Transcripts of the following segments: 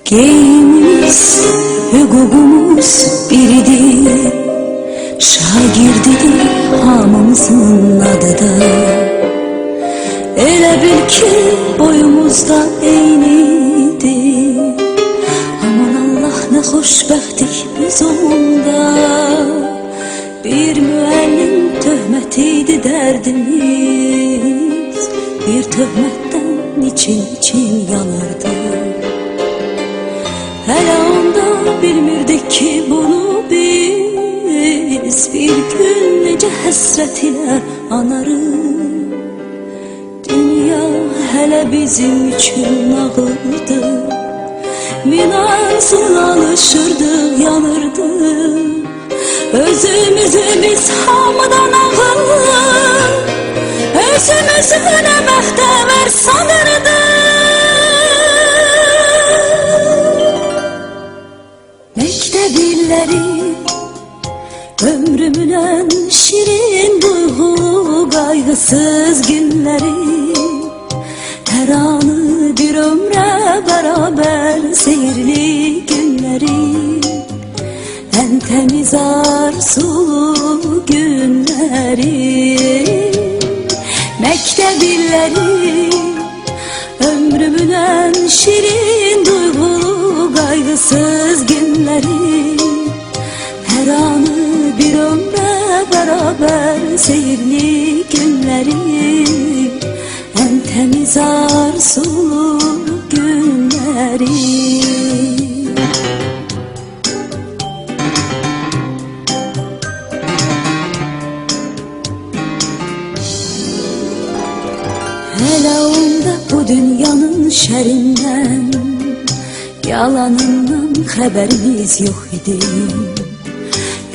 Geyimiz, hüququmuz biridir, şagirdidir hamımızın adı da. Elə bil ki boyumuzda eynidir, aman Allah ne xoşbəxtlik biz onda. Bir müəllim töhmətiydi dərdimiz, bir töhmətdən için yanırdı. Hələ onda bilmirdik ki bunu biz, bir gün necə həsrət ilə anarıq. Dünya hələ bizim üçün nağıldı, min arzula alışırdıq, yanırdıq. Özümüzü biz hamıdan ağır, özümüzü nə bəxtəvər sanırdıq. Məktəb illəri, ömrümün ən şirin duyğulu qayğısız günləri, hər anı bir ömrə bərabər seyirli günləri, ən təmiz arzulu günləri. Məktəb illəri, ömrümün ən şirin duyğulu qayğısız günləri, hər anı bir ömrə bərabər seyirli günləri, ən təmiz arzulu günləri. Hələ onda bu dünyanın şərindən, yalanından xəbərimiz yox idi.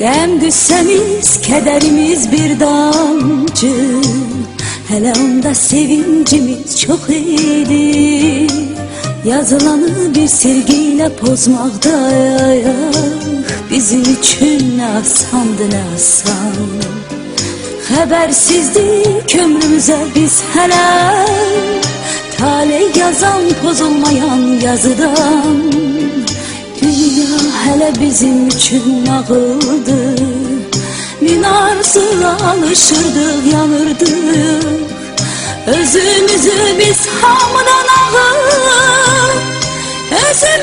Qəm qüssəmiz, kədərimiz bir damcı, hələ onda sevincimiz çox idi. Yazılanı bir sevgiyle pozmaqda bizim üçün nə asandı, nə asan. Xəbərsizdik ömrümüzə biz hələ, taley yazan pozulmayan yazıdan. Dünya hələ bizim üçün nağıldı, min arzula alışırdıq, yanırdıq. Özümüzü biz hamıdan ağır, özümüzü